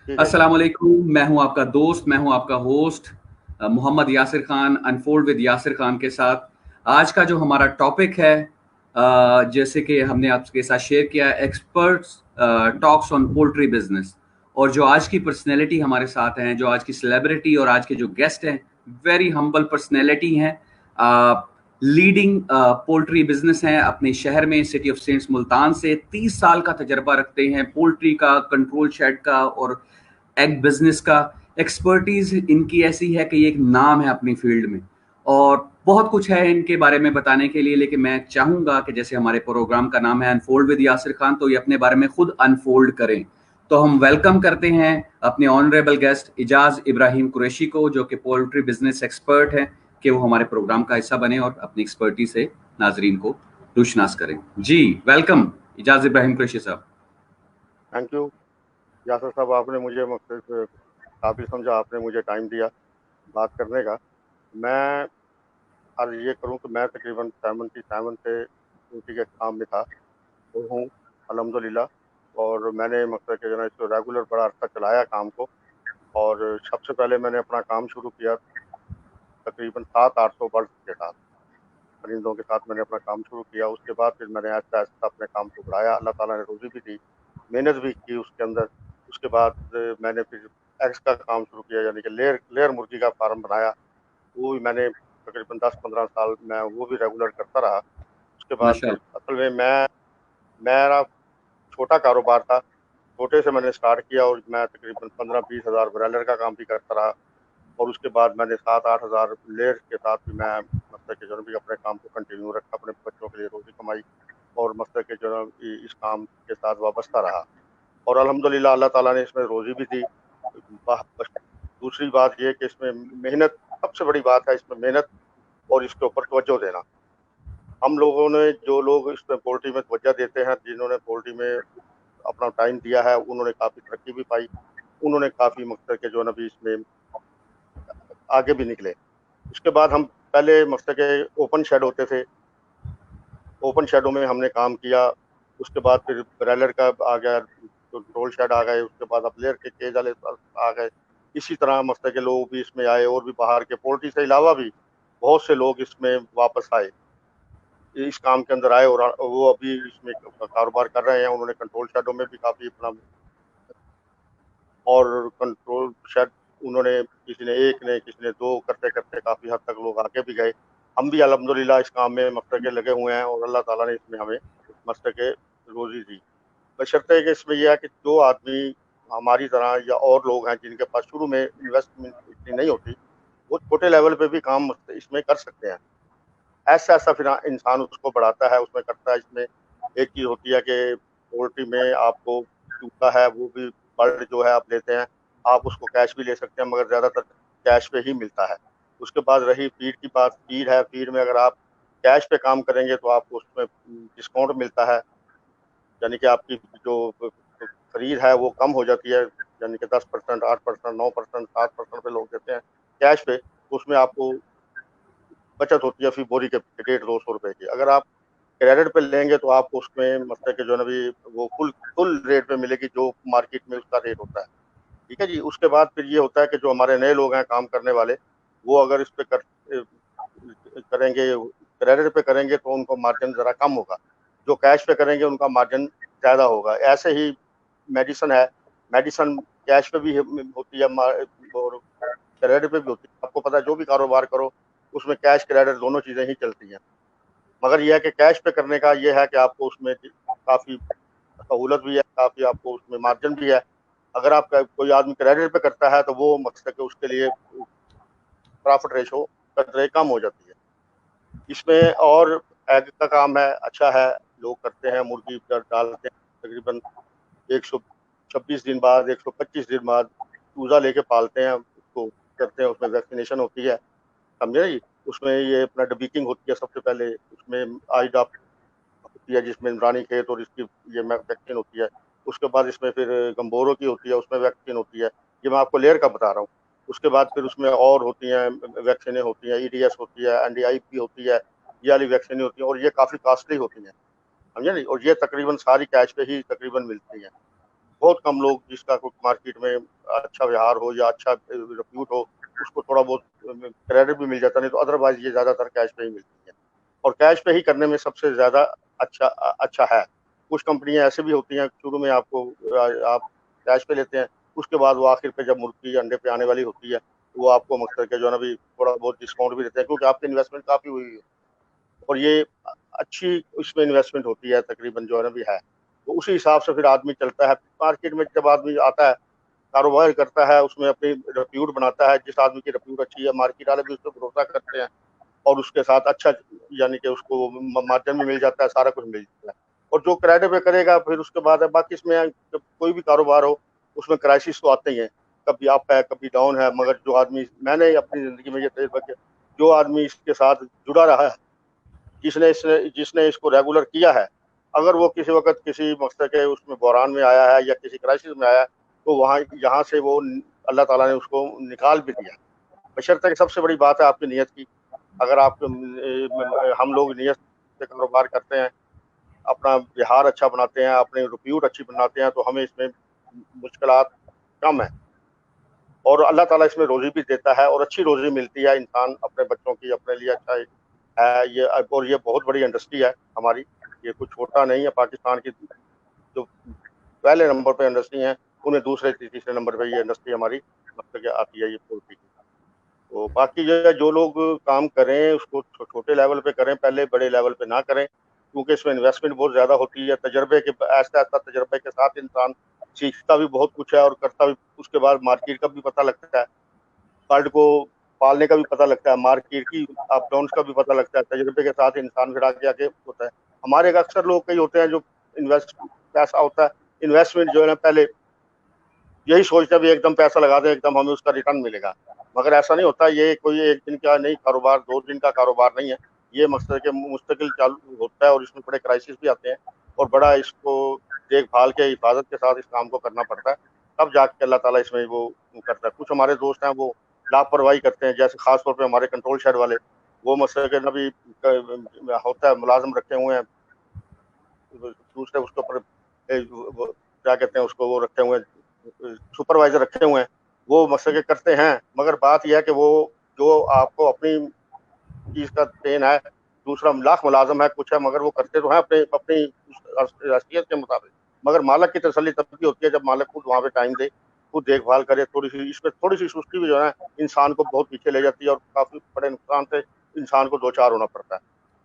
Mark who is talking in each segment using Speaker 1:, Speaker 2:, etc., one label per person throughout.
Speaker 1: ठीक है जी।
Speaker 2: अस्सलाम वालेकुम। मैं हूं आपका दोस्त, मैं हूं आपका host Mohammad Yasir Khan, unfold with Yasir Khan के साथ। आज का जो हमारा टॉपिक है, जैसे कि हमने आपके साथ शेयर किया, experts talks on poultry business. और जो आज की पर्सनैलिटी हमारे साथ हैं, जो आज की सेलिब्रिटी और आज के जो गेस्ट हैं, वेरी हम्बल पर्सनैलिटी हैं। लीडिंग पोल्ट्री बिजनेस हैं अपने शहर में, सिटी ऑफ सेंट्स मुल्तान से 30 साल का तजर्बा रखते हैं पोल्ट्री का, कंट्रोल शेड का और एग बिजनेस का। एक्सपर्टीज इनकी ऐसी है कि ये एक नाम है अपनी फील्ड में, और बहुत कुछ है इनके बारे में बताने के लिए। लेकिन मैं चाहूंगा कि जैसे हमारे प्रोग्राम का नाम है अनफोल्ड विद यासिर खान, तो ये अपने बारे में खुद अनफोल्ड करें। तो हम वेलकम करते हैं अपने ऑनरेबल गेस्ट इजाज इब्राहिम कुरैशी को, जो कि पोल्ट्री बिजनेस एक्सपर्ट हैं, कि वो हमारे प्रोग्राम का हिस्सा बने और अपनी एक्सपर्टी से नाजरीन को रुशनास करें। जी, वेलकम इजाज इब्राहिम कुरैशी साहब।
Speaker 1: थैंक यू यासर साहब, आपने मुझे मकसद काबिल समझा, आपने मुझे टाइम दिया बात करने का। मैं अर्ज ये करूं कि मैं तकरीबन 77 से ड्यूटी के काम में था और हूँ अल्हम्दुलिल्लाह। और मैंने मकसद के जो है इसको रेगुलर बड़ा अर्सा चलाया काम को। और सबसे पहले मैंने अपना काम शुरू किया तकरीबन 700-800 बर्ड्स के साथ, परिंदों के साथ मैंने अपना काम शुरू किया। उसके बाद फिर मैंने आहिस्ता आहिस्ता अपने काम को बढ़ाया। अल्लाह ताला ने रोज़ी भी दी, मेहनत भी की उसके अंदर। उसके बाद मैंने फिर एग्स का काम शुरू किया, यानी कि लेयर लेयर मुर्गी का फार्म बनाया। वो भी मैंने तकरीबन 10-15 साल मैं वो भी रेगुलर करता रहा। उसके बाद फिर
Speaker 2: माशाल्लाह।
Speaker 1: असल में मेरा छोटा कारोबार था, छोटे से मैंने स्टार्ट किया और मैं तकरीबन 15-20 हज़ार ब्रॉयलर का काम भी करता रहा। और उसके बाद मैंने 7-8 हज़ार लेयर्स के साथ भी मैं मतलब कि जो है भी अपने काम को कंटिन्यू रखा, अपने बच्चों के लिए रोज़ी कमाई और मतलब कि जो है इस काम के साथ वाबस्ता रहा। और अल्हम्दुलिल्लाह अल्लाह ताला ने इसमें रोज़ी भी दी। बस दूसरी बात ये है कि इसमें मेहनत, सबसे बड़ी बात है इसमें मेहनत और इसके ऊपर तवज्जो देना। हम लोगों ने, जो लोग इसमें पोल्ट्री में तवज्जो देते हैं, जिन्होंने पोल्ट्री में अपना टाइम दिया है, उन्होंने काफ़ी तरक्की भी पाई। उन्होंने काफ़ी मकसद के जो है ना भी इसमें आगे भी निकले। उसके बाद हम पहले मकसद के ओपन शेड होते थे, ओपन शेडों में हमने काम किया। उसके बाद फिर ब्रॉयलर का आ गया, कंट्रोल शेड आ गए। उसके बाद अब लेयर के केज वाले आ गए। इसी तरह मकसद के लोग भी इसमें आए और भी बाहर के पोल्ट्री से अलावा भी बहुत से लोग इसमें वापस आए, इस काम के अंदर आए और वो अभी इसमें कारोबार कर रहे हैं। उन्होंने कंट्रोल शेडों में भी काफ़ी अपना, और कंट्रोल शेड उन्होंने, किसी ने एक ने, किसी ने दो, करते करते काफ़ी हद तक लोग आगे भी गए। हम भी अल्हम्दुलिल्लाह इस काम में मकसद के लगे हुए हैं और अल्लाह ताला ने इसमें हमें मकसद के रोज़ी दी। बशर्ते कि इसमें यह है कि जो आदमी हमारी तरह या और लोग हैं जिनके पास शुरू में इन्वेस्टमेंट इतनी नहीं होती, वो छोटे लेवल पे भी काम इसमें कर सकते हैं। ऐसा ऐसा फिर इंसान उसको बढ़ाता है, उसमें करता है। इसमें एक चीज़ होती है कि पोल्ट्री में आपको चूजा है वो भी बर्ड जो है आप लेते हैं, आप उसको कैश भी ले सकते हैं, मगर ज़्यादातर कैश पे ही मिलता है। उसके बाद रही फीड की बात, फीड है, फीड में अगर आप कैश पे काम करेंगे तो आपको उसमें डिस्काउंट मिलता है, यानी कि आपकी जो खरीद है वो कम हो जाती है। यानी कि 10%, 8%, 9%, 7% पे लोग देते हैं कैश पे, तो उसमें आपको बचत होती है फी बोरी के 150-200 रुपए की। अगर आप क्रेडिट पे लेंगे तो आपको उसमें मतलब कि जो है ना भी वो फुल फुल रेट पे मिलेगी, जो मार्केट में उसका रेट होता है। ठीक है जी। उसके बाद फिर ये होता है कि जो हमारे नए लोग हैं काम करने वाले, वो अगर इस पे करेंगे, क्रेडिट पे करेंगे तो उनको मार्जिन ज़रा कम होगा, जो कैश पे करेंगे उनका मार्जिन ज़्यादा होगा। ऐसे ही मेडिसिन है, मेडिसिन कैश पे भी होती है और क्रेडिट पे भी होती है। आपको पता है जो भी कारोबार करो उसमें कैश क्रेडिट दोनों चीज़ें ही चलती हैं। मगर यह है कि कैश पे करने का ये है कि आपको उसमें काफ़ी सहूलत भी है, काफ़ी आपको उसमें मार्जिन भी है। अगर आप कोई आदमी क्रेडिट पे करता है तो वो मकसद के उसके लिए प्रॉफिट रेशो कतरे कम हो जाती है। इसमें और एग का काम है, अच्छा है, लोग करते हैं, मुर्गी डालते हैं तकरीबन 126 दिन बाद, 125 दिन बाद चूज़ा लेके पालते हैं, उसको करते हैं, उसमें वैक्सीनेशन होती है, समझे जी। उसमें ये अपना डबीकिंग होती है सबसे पहले, उसमें आई ड्रॉप होती है जिसमें रानी खेत और इसकी ये वैक्सीन होती है। उसके बाद इसमें फिर गम्बोरों की होती है, उसमें वैक्सीन होती है। ये मैं आपको लेयर का बता रहा हूँ। उसके बाद फिर उसमें और होती हैं वैक्सीनें होती हैं, ईडीएस होती है, एनडीआईपी होती है, ये वाली वैक्सीनें होती हैं और ये काफ़ी कॉस्टली होती हैं, समझे नहीं। और ये तकरीबन सारी कैश पे ही तकरीबन मिलती हैं। बहुत कम लोग जिसका कोई मार्केट में अच्छा व्यवहार हो या अच्छा रिप्यूट हो, उसको थोड़ा बहुत क्रेडिट भी मिल जाता, नहीं तो अदरवाइज ये ज़्यादातर कैश पे ही मिलती है, और कैश पे ही करने में सबसे ज़्यादा अच्छा है। कुछ कंपनियां ऐसे भी होती हैं, शुरू में आपको आप कैश पे लेते हैं, उसके बाद वो आखिर पे जब मुर्गी अंडे पे आने वाली होती है, वो आपको मकसद के जो है ना भी थोड़ा बहुत डिस्काउंट भी देते हैं, क्योंकि आपकी इन्वेस्टमेंट काफ़ी हुई है और ये अच्छी इसमें इन्वेस्टमेंट होती है तकरीबन जो है ना भी है। तो उसी हिसाब से फिर आदमी चलता है मार्केट में। जब आदमी आता है, कारोबार करता है, उसमें अपनी रेप्यूट बनाता है, जिस आदमी की रेप्यूट अच्छी है मार्केट वाले भी उस पर भरोसा करते हैं, और उसके साथ अच्छा यानी कि उसको मार्जिन भी मिल जाता है, सारा कुछ मिल जाता है। और जो किराए पे करेगा फिर उसके बाद है, बाकी इसमें जब कोई भी कारोबार हो उसमें क्राइसिस तो आते ही हैं, कभी अप है कभी डाउन है, मगर जो आदमी, मैंने अपनी ज़िंदगी में ये तजुर्बा किया, जो आदमी इसके साथ जुड़ा रहा है, जिसने इसको रेगुलर किया है, अगर वो किसी वक़्त किसी मकसद के उसमें बहरान में आया है या किसी क्राइसिस में आया है, तो वहाँ यहाँ से वो अल्लाह ताला ने उसको निकाल भी दिया। बशर्ते कि सबसे बड़ी बात है आपकी नीयत की। अगर आप हम लोग नीयत से कारोबार करते हैं, अपना व्यवहार अच्छा बनाते हैं, अपनी रिप्यूट अच्छी बनाते हैं, तो हमें इसमें मुश्किलात कम है, और अल्लाह ताला इसमें रोज़ी भी देता है और अच्छी रोज़ी मिलती है। इंसान अपने बच्चों की अपने लिए अच्छा है ये, और ये बहुत बड़ी इंडस्ट्री है हमारी, ये कुछ छोटा नहीं है। पाकिस्तान की जो पहले नंबर पे इंडस्ट्री है, उन्हें दूसरे तीसरे नंबर पे ये इंडस्ट्री हमारी मतलब आती है ये पोल्ट्री की। तो बाकी जो है, जो लोग काम करें उसको छोटे लेवल पे करें, पहले बड़े लेवल पे ना करें, क्योंकि इसमें इन्वेस्टमेंट बहुत ज़्यादा होती है। तजर्बे के ऐसा तजर्बे के साथ इंसान सीखता भी बहुत कुछ है और करता भी, उसके बाद मार्केट का भी पता लगता है, बर्ड को पालने का भी पता लगता है, मार्केट की अप डाउन्स का भी पता लगता है। तजर्बे के साथ इंसान फिर आगे आगे होता है। हमारे अक्सर लोग कई होते हैं जो पैसा होता है, इन्वेस्टमेंट जो है ना, पहले यही सोचते हैं भी एकदम पैसा लगा दें, एकदम हमें उसका रिटर्न मिलेगा, मगर ऐसा नहीं होता। ये कोई एक दिन का नहीं कारोबार, 2 दिन का कारोबार नहीं है, ये मकसद के मुस्तकिल चालू होता है और इसमें बड़े क्राइसिस भी आते हैं, और बड़ा इसको देखभाल के हिफाजत के साथ इस काम को करना पड़ता है, तब जाके अल्लाह ताला इसमें वो करता है। कुछ हमारे दोस्त हैं वो लापरवाही करते हैं, जैसे खास तौर पे हमारे कंट्रोल शेड वाले, वो मकसद के नबी होता है, मुलाजिम रखे हुए हैं दूसरे उसके ऊपर, क्या कहते हैं उसको, वो रखे हुए हैं सुपरवाइजर रखे हुए हैं, वो मशक़े करते हैं, मगर बात यह है कि वो जो आपको अपनी चीज़ का देन है, दूसरा लाख मुलाज़िम है कुछ है, मगर वो करते तो हैं अपने अपनी हैसियत के मुताबिक, मगर मालिक की तसल्ली तब भी होती है जब मालिक खुद वहाँ पे टाइम दे, खुद देखभाल करे। थोड़ी-सी इसमें थोड़ी-सी सुस्ती भी जो है इंसान को बहुत पीछे ले जाती है और काफ़ी बड़े नुकसान से इंसान को दो-चार होना पड़ता है।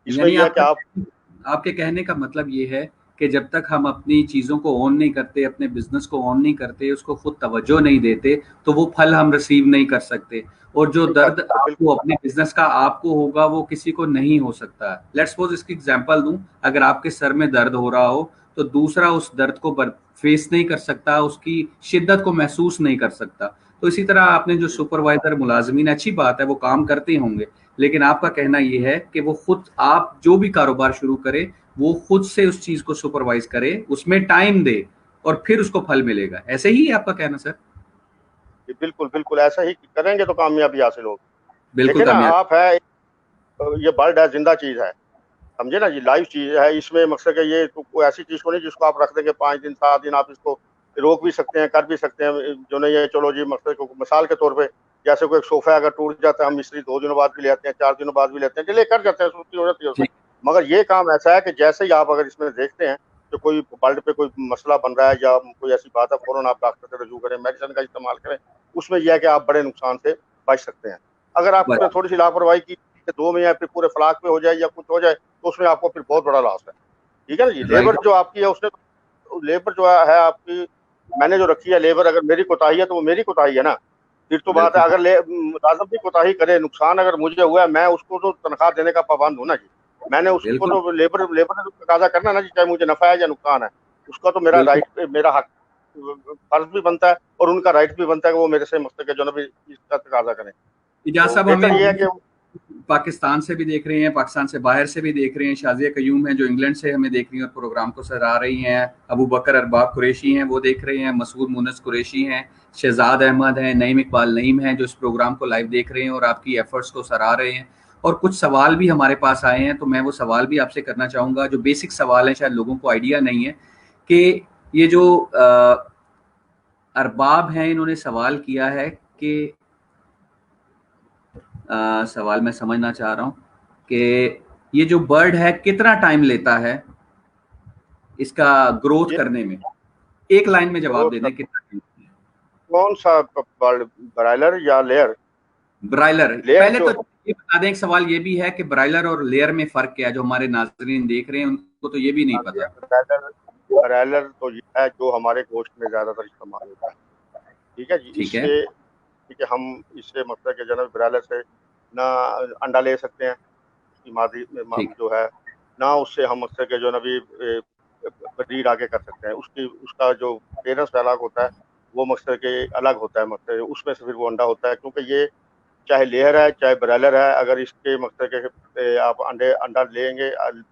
Speaker 1: इसमें
Speaker 2: यानी
Speaker 1: यह है कि
Speaker 2: आपके कहने का मतलब ये है कि जब तक हम अपनी चीज़ों को ऑन नहीं करते, अपने बिजनेस को ऑन नहीं करते, उसको खुद तवज्जो नहीं देते, तो वो फल हम रिसीव नहीं कर सकते, और जो
Speaker 1: नहीं कर
Speaker 2: दर्द
Speaker 1: सकते,
Speaker 2: आपको
Speaker 1: बिल्कुल।
Speaker 2: अपने बिजनेस का आपको होगा वो किसी को नहीं हो सकता। लेट्स सपोज इसकी एग्जांपल दूं, अगर आपके सर में दर्द हो रहा हो तो दूसरा उस दर्द को फेस नहीं कर सकता, उसकी शिद्दत को महसूस नहीं कर सकता। तो इसी तरह आपने जो सुपरवाइजर मुलाजमीन, अच्छी बात है वो काम करते होंगे, लेकिन आपका कहना यह है कि वो खुद, आप जो भी कारोबार शुरू करे वो खुद से उस चीज को सुपरवाइज करे, उसमें टाइम दे, और फिर उसको फल मिलेगा। ऐसे ही है आपका कहना सर?
Speaker 1: बिल्कुल, बिल्कुल ऐसा ही करेंगे तो कामयाबी हासिल होगी।
Speaker 2: बिल्कुल
Speaker 1: देखिए ना,
Speaker 2: कामयाब।
Speaker 1: आप है, ये बर्ड है, जिंदा चीज़ है, समझे ना, ये लाइव चीज़ है। इसमें मकसद है ये तो कोई ऐसी चीज़ को नहीं जिसको आप रख देंगे 5 दिन 7 दिन, आप इसको रोक भी सकते हैं, कर भी सकते हैं, जो नहीं है चलो जी। मकसद को मिसाल के तौर पे, जैसे कोई सोफ़ा अगर टूट जाता है, हम मिस्त्री 2 दिनों बाद भी ले आते हैं, 4 दिनों बाद भी लेते हैं, डिले कर जाते हैं, सुस्ती हो जाती है उसमें।
Speaker 2: ठीक।
Speaker 1: मगर ये काम ऐसा है कि जैसे ही आप अगर इसमें देखते हैं कि कोई बर्ड पे कोई मसला बन रहा है या कोई ऐसी बात है, फ़ौरन आप डॉक्टर से रजू करें, मेडिसिन का इस्तेमाल करें। उसमें यह है कि आप बड़े नुकसान से बच सकते हैं। अगर आपने थोड़ी सी लापरवाही की, 2 में या फिर पूरे फ्लाक पे हो जाए या कुछ हो जाए, तो उसमें आपको फिर बहुत बड़ा लॉस है। ठीक है ना जी। Labour
Speaker 2: right.
Speaker 1: जो आपकी है, उसने लेबर जो है आपकी, मैंने जो रखी है लेबर, अगर मेरी कोताही है तो वो मेरी कोताही है ना। फिर तो बात है,
Speaker 2: बिल्कुल।
Speaker 1: अगर मुलाजिम भी कोताही करे, नुकसान अगर मुझे हुआ है, मैं उसको तो तनख्वाह देने का पाबंद हूँ ना जी। मैंने उसको
Speaker 2: बिल्कुल।
Speaker 1: तो लेबर लेबर ने तो तकाजा करना ना जी, चाहे मुझे नफा है या नुकसान है, उसका तो मेरा
Speaker 2: बिल्कुल।
Speaker 1: राइट, मेरा हक, फर्ज भी बनता है, और उनका राइट भी बनता है कि वो मेरे से मुस्तक जो ना भी इसका तकाजा करें।
Speaker 2: इजाज
Speaker 1: तो
Speaker 2: साहब,
Speaker 1: बेहतर ये है
Speaker 2: हमें
Speaker 1: कि
Speaker 2: पाकिस्तान से भी देख रहे हैं, पाकिस्तान से बाहर से भी देख रहे हैं, शाजिया कयूम है जो इंग्लैंड से हमें देख रही हैं और प्रोग्राम को सराह रही हैं, अबू बकर अरबाब कुरैशी हैं वो देख रहे हैं, मसूद मुनस कुरैशी हैं, शहजाद अहमद हैं, नईम इकबाल नईम हैं जो इस प्रोग्राम को लाइव देख रहे हैं और आपकी एफर्ट्स को सराह रहे हैं। और कुछ सवाल भी हमारे पास आए हैं, तो मैं वो सवाल भी आपसे करना चाहूँगा, जो बेसिक सवाल है, शायद लोगों को आइडिया नहीं है कि ये जो अरबाब हैं, इन्होंने सवाल किया है कि सवाल मैं समझना चाह रहा हूं कि ये जो बर्ड है कितना टाइम लेता है इसका ग्रोथ
Speaker 1: ये
Speaker 2: करने में। एक लाइन में जवाब
Speaker 1: ग्रोथ
Speaker 2: दे
Speaker 1: का
Speaker 2: दें कितना time?
Speaker 1: कौन सा बर्ड, ब्रायलर या लेयर?
Speaker 2: ब्रायलर
Speaker 1: लेयर
Speaker 2: पहले
Speaker 1: जो
Speaker 2: तो ये बता दें, एक सवाल ये भी है कि ब्रायलर और लेयर में फर्क क्या है, जो हमारे नाजरीन देख रहे हैं उनको तो ये भी नहीं पता।
Speaker 1: ब्रायलर, ब्रायलर तो ये है जो हमारे गोश्त में ज्यादातर इस्तेमाल होता है। ठीक है जी।
Speaker 2: ठीक है।
Speaker 1: इससे ठीक है, हम इससे मतलब के जो है ब्रायलर से ना अंडा ले सकते हैं, उसकी मादी
Speaker 2: ठीक।
Speaker 1: जो है ना, उससे हम मकसद के जो है भी ब्रीड आगे कर सकते हैं। उसकी उसका जो पेरेंट्स अलग होता है, वो मकसद के अलग होता है, मकसद उसमें से फिर वो अंडा होता है। क्योंकि ये चाहे लेयर है चाहे ब्रायलर है, अगर इसके मकसद के आप अंडा लेंगे,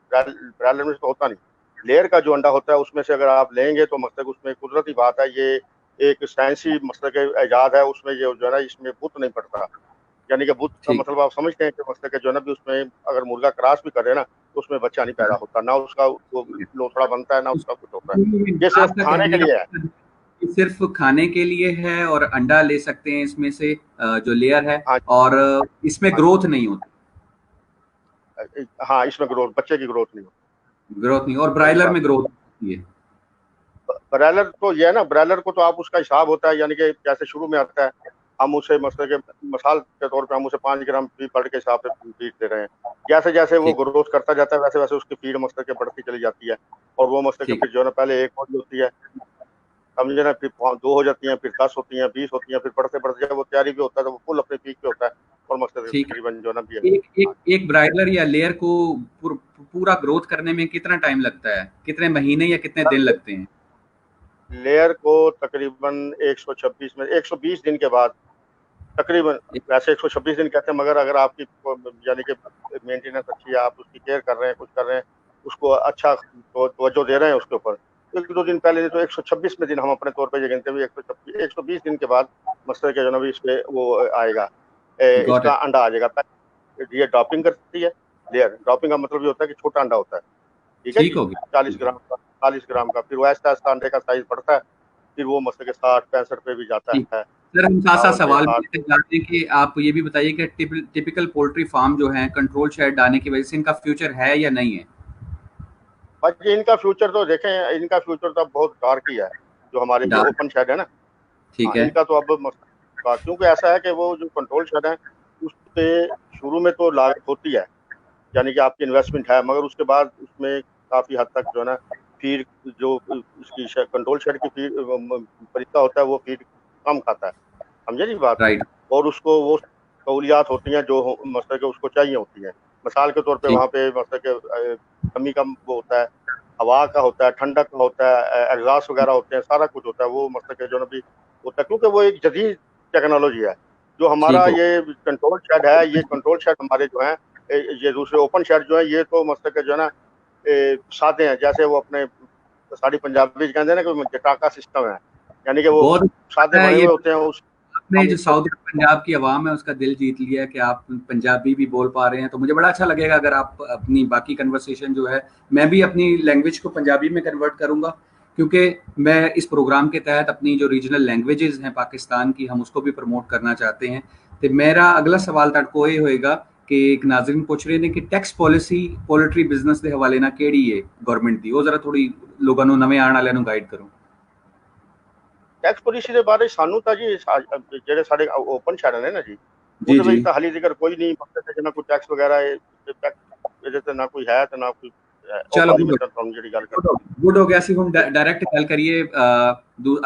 Speaker 1: ब्रायलर में तो होता नहीं, लेयर का जो अंडा होता है उसमें से अगर आप लेंगे तो मकसद उसमें कुदरती बात है, ये एक साइंसी मकसद के ईजाद है, उसमें ये जो है ना इसमें बुत नहीं पड़ता। यानी कि बुत का
Speaker 2: ठीक।
Speaker 1: मतलब आप समझते हैं कि मकसद के जो है ना भी उसमें अगर मुर्गा क्रॉस भी करे ना तो उसमें बच्चा नहीं पैदा होता, ना उसका वो लोथड़ा बनता है, ना उसका कुछ होता है। ये सिर्फ
Speaker 2: आपका
Speaker 1: खाने के
Speaker 2: कहने
Speaker 1: लिए है।
Speaker 2: का कि सिर्फ खाने के लिए है और अंडा ले सकते हैं इसमें से, जो लेयर है,
Speaker 1: हाँ
Speaker 2: और इसमें
Speaker 1: हाँ
Speaker 2: ग्रोथ नहीं होती।
Speaker 1: हाँ, इसमें ग्रोथ, बच्चे की ग्रोथ नहीं
Speaker 2: ग्रोथ नहीं, और
Speaker 1: होती, यही
Speaker 2: ब्रायलर
Speaker 1: बात
Speaker 2: में
Speaker 1: है।
Speaker 2: ग्रोथ होती है।
Speaker 1: ब्रायलर तो ये है ना, ब्रायलर को तो आप उसका हिसाब होता है, यानी कि जैसे शुरू में आता है, हम उसे मसल के मिसाल के तौर पे हम उसे 5 ग्राम फीड बर्ड के हिसाब से फीड दे रहे हैं। जैसे जैसे वो
Speaker 2: ठीक।
Speaker 1: ग्रोथ करता जाता है वैसे वैसे उसकी फीड मसल के बढ़ती चली जाती है, और वो मसल के
Speaker 2: ठीक।
Speaker 1: फिर जो है ना पहले एक होती है, समझे ना, फिर 2 हो जाती हैं, फिर 10 होती हैं, 20 होती हैं, फिर बढ़ते बढ़ते जब वो तैयारी भी होता है तो वो फुल अपने पीक पे होता है, और मसल
Speaker 2: ठीक
Speaker 1: तकरीबन जो है ना भी है।
Speaker 2: है। एक ब्रायलर या लेयर को पूरा ग्रोथ करने में कितना टाइम लगता है, कितने महीने या कितने दिन लगते हैं?
Speaker 1: लेयर को तकरीबन 126 में 120 दिन के बाद तकरीबन, वैसे 126 दिन कहते हैं, मगर अगर आपकी यानी कि मेंटेनेंस अच्छी है, आप उसकी केयर कर रहे हैं, कुछ कर रहे हैं, उसको अच्छा तो तवज्जो दे रहे हैं उसके ऊपर, तो 1-2 दिन पहले नहीं तो 126 में दिन हम अपने तौर पे ये गिनते हुए 120 दिन के बाद मस्टर के जो ना भी इस पे वो आएगा,
Speaker 2: गॉट
Speaker 1: इसका
Speaker 2: इट।
Speaker 1: अंडा आ जाएगा। ये ड्रॉपिंग करती है, लेयर ड्रॉपिंग का मतलब ये होता है कि छोटा अंडा होता है। ठीक है
Speaker 2: ठीक
Speaker 1: जी,
Speaker 2: हो गया।
Speaker 1: 40 ग्राम का, 40 ग्राम का, फिर वो ऐसा ऐसा अंडे का साइज बढ़ता है, फिर वो मस्टर के 60-65 पे भी जाता
Speaker 2: ठीक।
Speaker 1: है,
Speaker 2: सर हम साथ साथ
Speaker 1: 52 पे,
Speaker 2: सवाल भी
Speaker 1: 60
Speaker 2: लेते
Speaker 1: पे।
Speaker 2: जाते हैं कि आप ये भी बताइए कि टिपिकल पोल्ट्री फार्म जो है कंट्रोल शेड डालने की वजह से इनका फ्यूचर है या नहीं है?
Speaker 1: बाकी इनका फ्यूचर तो देखें, इनका फ्यूचर तो अब बहुत डार्क ही है, जो हमारे ये
Speaker 2: डार्क।
Speaker 1: ओपन शेड है ना।
Speaker 2: ठीक
Speaker 1: हाँ,
Speaker 2: है।
Speaker 1: इनका तो अब क्योंकि ऐसा है कि वो जो कंट्रोल शेड है उस पे शुरू में तो लागत होती है, यानी कि आपकी इन्वेस्टमेंट है, मगर उसके बाद उसमें काफ़ी हद तक जो है ना फीड, जो इसकी कंट्रोल शेड की फीड परिंदा होता है वो फीड कम खाता है, समझे जी बात।
Speaker 2: राइट।
Speaker 1: और उसको वो सहूलियात होती हैं जो मतलब कि उसको चाहिए होती हैं। मिसाल के तौर पे
Speaker 2: ठीक।
Speaker 1: वहाँ पे मतलब कि नमी का वो होता है, हवा का होता है, ठंडक का होता है, एग्जॉस्ट वगैरह होते हैं, सारा कुछ होता है, वो मतलब कि जो ना भी होता है, क्योंकि वो एक जदीद टेक्नोलॉजी है। जो हमारा
Speaker 2: ठीक हो।
Speaker 1: ये कंट्रोल शेड है, ये कंट्रोल शेड हमारे जो है, ये दूसरे ओपन शेड जो है, ये तो मतलब कि जो है ना सादे हैं, जैसे वो अपने साड़ी पंजाबी कहते हैं ना कि जटाका सिस्टम है, यानी कि वो
Speaker 2: बहुत
Speaker 1: सादे
Speaker 2: अच्छा है
Speaker 1: बने
Speaker 2: ये।
Speaker 1: हुए होते हैं। उस
Speaker 2: आपने
Speaker 1: हम
Speaker 2: जो
Speaker 1: उसको
Speaker 2: साउथ पंजाब की आवाम है उसका दिल जीत लिया है कि आप पंजाबी भी बोल पा रहे हैं, तो मुझे बड़ा अच्छा लगेगा अगर आप अपनी बाकी कन्वर्सेशन जो है, मैं भी अपनी लैंग्वेज को पंजाबी में कन्वर्ट करूंगा, क्योंकि मैं इस प्रोग्राम के तहत अपनी जो रीजनल लैंग्वेजेस हैं पाकिस्तान की, हम उसको भी प्रमोट करना चाहते हैं। तो मेरा अगला सवाल तुहाडे ये होएगा कि एक नाज़रीन पूछ रहे हैं कि टैक्स पॉलिसी पोल्ट्री बिजनेस के हवाले ना केड़ी है गवर्नमेंट की, वो जरा थोड़ी लोगों को, नवे आने वाले को गाइड करो।
Speaker 1: टैक्स पॉलिसी के बारे सानू तो जी ਜਿਹੜੇ ਸਾਡੇ ओपन शहर ने ना जी,
Speaker 2: जी
Speaker 1: ਉਹਦੇ
Speaker 2: जी।
Speaker 1: ਵਿੱਚ ਤਾਂ ਹਾਲੀ ਜ਼ਿਕਰ ਕੋਈ ਨਹੀਂ, ਮਕਸਦ ਹੈ ਕਿ ਨਾ ਕੋਈ ਟੈਕਸ ਵਗੈਰਾ ਇਹਦੇ ਤੇ ਨਾ ਕੋਈ ਹੈ ਤੇ ਨਾ ਕੋਈ
Speaker 2: चलो
Speaker 1: ਓਪਨ ਦੀ
Speaker 2: गुड।
Speaker 1: ਮੈਂ ਤੁਹਾਨੂੰ ਜਿਹੜੀ ਗੱਲ ਕਰ।
Speaker 2: गुड हो गया सी हम डायरेक्ट गल करिए।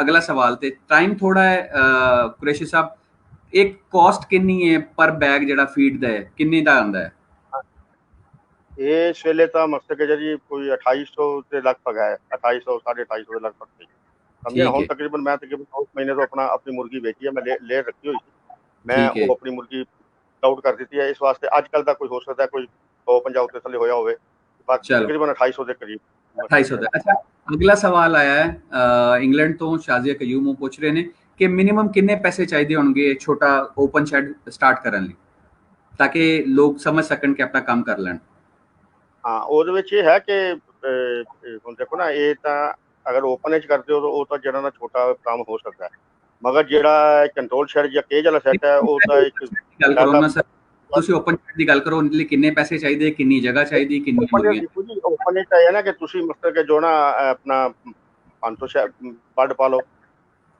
Speaker 2: अगला सवाल ते टाइम थोड़ा है कुरैशी साहब, एक कॉस्ट कितनी है पर बैग जेड़ा फीड दा है, कितने दा आंदा है?
Speaker 1: ਇਸ ਵੇਲੇ ਤਾਂ ਮਕਸਦ ਹੈ ਜੀ ਕੋਈ 2800 ਦੇ ਲਗਭਗ ਹੈ, 2800 250 ਦੇ ਲਗਭਗ ਸੀ, समझे ना।
Speaker 2: ठीक
Speaker 1: ਹੁਣ
Speaker 2: है।
Speaker 1: तकरीबन मैं तकरीबन 2 महीने तो अपना अपनी मुर्गी बेची है, मैं ले रखी हुई थी, मैं
Speaker 2: ठीक है।
Speaker 1: वो अपनी मुर्गी आउट कर दी है, इस वास्ते अजकल का कोई हो सकता है कोई 150 उत्ते थले होया होवे, बाकी
Speaker 2: चलो
Speaker 1: तकरीबन 2800 के करीब मकसद
Speaker 2: 2800
Speaker 1: है।
Speaker 2: दा। अच्छा, अगला सवाल आया है इंग्लैंड तो शाजिया कयूम पूछ रहे ने कि मिनिमम कितने पैसे चाहिए होंगे छोटा ओपन शेड स्टार्ट करने लिए, ताकि लोग समझ सकन कि अपना काम कर लें।
Speaker 1: हाँ, ਉਹਦੇ ਵਿੱਚ ਇਹ ਹੈ ਕਿ ਹੁਣ ਦੇਖੋ ਨਾ, ਇਹ ਤਾਂ ਅਗਰ ਓਪਨ 'ਚ ਕਰਦੇ ਹੋ ਤਾਂ ਉਹ ਤਾਂ ਜਿਹੜਾ ਨਾ ਛੋਟਾ ਕੰਮ ਹੋ ਸਕਦਾ ਹੈ, ਮਗਰ ਜਿਹੜਾ ਕੰਟਰੋਲ ਸ਼ੈਡ ਜਾਂ ਕੇਜ ਵਾਲਾ ਸੈੱਟ ਹੈ ਉਹ ਤਾਂ ਇੱਕ
Speaker 2: ਗੱਲ ਕਰੋ ਨਾ ਸਰ, ਤੁਸੀਂ ਓਪਨ ਸ਼ੈਡ ਦੀ ਗੱਲ ਕਰੋ, ਉਹਦੇ ਲਈ ਕਿੰਨੇ ਪੈਸੇ ਚਾਹੀਦੇ, ਕਿੰਨੀ ਜਗ੍ਹਾ ਚਾਹੀਦੀ, ਕਿੰਨੀ ਮੁਰਗੀਆਂ?
Speaker 1: ਓਪਨ 'ਚ ਹੈ ਨਾ ਕਿ ਤੁਸੀਂ ਮਤਲਬ ਕਿ ਜੋ ਨਾ ਆਪਣਾ 500 ਬਰਡ ਪਾ ਲਓ,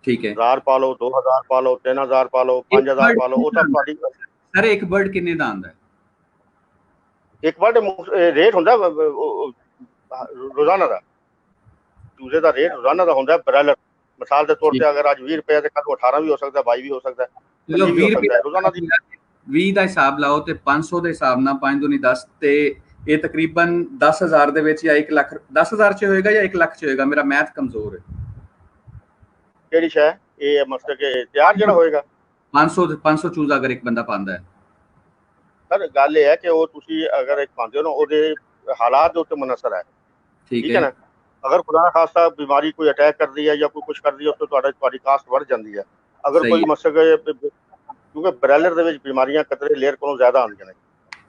Speaker 2: ठीक है,
Speaker 1: 1000 ਪਾ ਲਓ, 2000 ਪਾ ਲਓ, 3000 ਪਾ ਲਓ, 5000 ਪਾ ਲਓ, ਉਹ ਤਾਂ ਤੁਹਾਡੀ
Speaker 2: ਸਰ ਇੱਕ ਬਰਡ ਕਿੰਨੇ ਦਾ ਆਂਦਾ ਹੈ?
Speaker 1: ਇੱਕ ਬਰਡ ਰੇਟ ਹੁੰਦਾ ਰੋਜ਼ਾਨਾ ਦਾ, ਚੂਜ਼ੇ ਦਾ ਰੇਟ ਰੋਜ਼ਾਨਾ ਦਾ ਹੁੰਦਾ ਬ੍ਰਾਇਲਰ। ਮਿਸਾਲ ਦੇ ਤੌਰ ਤੇ ਅਗਰ ਅੱਜ 20 ਰੁਪਏ ਤੇ ਕੱਲ 18 ਵੀ ਹੋ ਸਕਦਾ, 22 ਵੀ ਹੋ ਸਕਦਾ,
Speaker 2: ਚਲੋ 20 ਰੁਪਏ
Speaker 1: ਰੋਜ਼ਾਨਾ ਦੀ
Speaker 2: 20 ਦਾ ਹਿਸਾਬ ਲਾਓ ਤੇ 500 ਦੇ ਹਿਸਾਬ ਨਾਲ 5 ਦੂਣੀ 10 ਤੇ ਇਹ ਤਕਰੀਬਨ 10000 ਦੇ ਵਿੱਚ ਜਾਂ 1 ਲੱਖ 10000 ਚ ਹੋਏਗਾ ਜਾਂ 1 ਲੱਖ ਚ ਹੋਏਗਾ? ਮੇਰਾ ਮੈਥ ਕਮਜ਼ੋਰ ਹੈ।
Speaker 1: ਕਿਹੜੀ ਸ਼ੈ? ਇਹ ਮਤਲਬ ਕਿ ਤਿਆਰ ਜਿਹੜਾ ਹੋਏਗਾ
Speaker 2: 500 ਚੂਜ਼ਾ ਅਗਰ ਇੱਕ ਬੰਦਾ ਪਾਉਂਦਾ ਹੈ।
Speaker 1: ਸਰ ਗੱਲ ਇਹ ਹੈ ਕਿ ਉਹ ਤੁਸੀਂ ਅਗਰ ਇੱਕ ਪਾਉਂਦੇ ਹੋ ਨਾ, ਉਹਦੇ ਹਾਲਾਤ ਦੇ ਉੱਤੇ ਮੁਨਸਰ ਹੈ, ਠੀਕ ਹੈ ਨਾ। ਅਗਰ ਖੁਦਾ ਨਾ ਖਾਸਤਾ ਬਿਮਾਰੀ ਕੋਈ ਅਟੈਕ ਕਰਦੀ ਹੈ ਜਾਂ ਕੋਈ ਕੁਛ ਕਰਦੀ ਹੈ, ਉਸ ਤੋਂ ਤੁਹਾਡੀ ਕਾਸਟ ਵੱਧ ਜਾਂਦੀ ਹੈ। ਅਗਰ ਕੋਈ ਮਤਲਬ ਕਿਉਂਕਿ ਬ੍ਰਾਇਲਰ ਦੇ ਵਿੱਚ ਬਿਮਾਰੀਆਂ ਕਤਰੇ ਲੇਅਰ ਕੋਲੋਂ ਜ਼ਿਆਦਾ ਆਉਂਦੀਆਂ ਨੇ,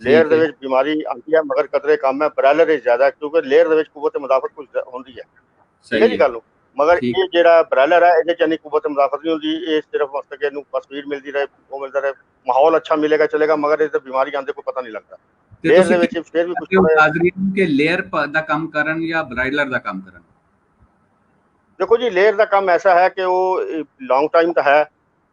Speaker 1: ਲੇਅਰ ਦੇ ਵਿੱਚ ਬਿਮਾਰੀ ਆਉਂਦੀ ਹੈ ਮਗਰ ਕਤਰੇ ਕੰਮ ਹੈ ਬ੍ਰਾਇਲਰ ਵਿੱਚ ਜ਼ਿਆਦਾ, ਕਿਉਂਕਿ ਲੇਅਰ ਦੇ ਵਿੱਚ ਕੁਵਤ ਮੁਦਾਫਤ ਕੁਝ ਹੁੰਦੀ ਹੈ, ਠੀਕ ਹੈ ਜੀ ਗੱਲ ਨੂੰ। ਮਗਰ ਇਹ ਜਿਹੜਾ ਬ੍ਰਾਇਲਰ ਹੈ ਇਹਦੇ ਚ ਇੰਨੀ ਕੁਵਤ ਮੁਦਾਫਤ ਨਹੀਂ ਹੁੰਦੀ, ਇਹ ਸਿਰਫ ਮਤਲਬ ਕਿ ਇਹਨੂੰ ਤਸਵੀਰ ਮਿਲਦੀ ਰਹੇ, ਉਹ ਮਿਲਦਾ ਰਹੇ, ਮਾਹੌਲ ਅੱਛਾ ਮਿਲੇਗਾ ਚਲੇਗਾ, ਮਗਰ ਇਹ ਤੇ ਬਿਮਾਰੀ ਆਉਂਦੇ ਕੋਈ ਪਤਾ ਨਹੀਂ ਲੱਗਦਾ। ਲੇਅਰ ਦੇ ਵਿੱਚ ਫਿਰ ਵੀ ਕੁਝ
Speaker 2: ਕਿ ਲੇਅਰ ਦਾ ਕੰਮ ਕਰਨ ਜਾਂ ਬ੍ਰਾਇਲਰ ਦਾ ਕੰਮ ਕਰਨ?
Speaker 1: ਦੇਖੋ ਜੀ, ਲੇਅਰ ਦਾ ਕੰਮ ਐਸਾ ਹੈ ਕਿ ਉਹ ਲੌਂਗ ਟਾਈਮ ਤਾਂ ਹੈ,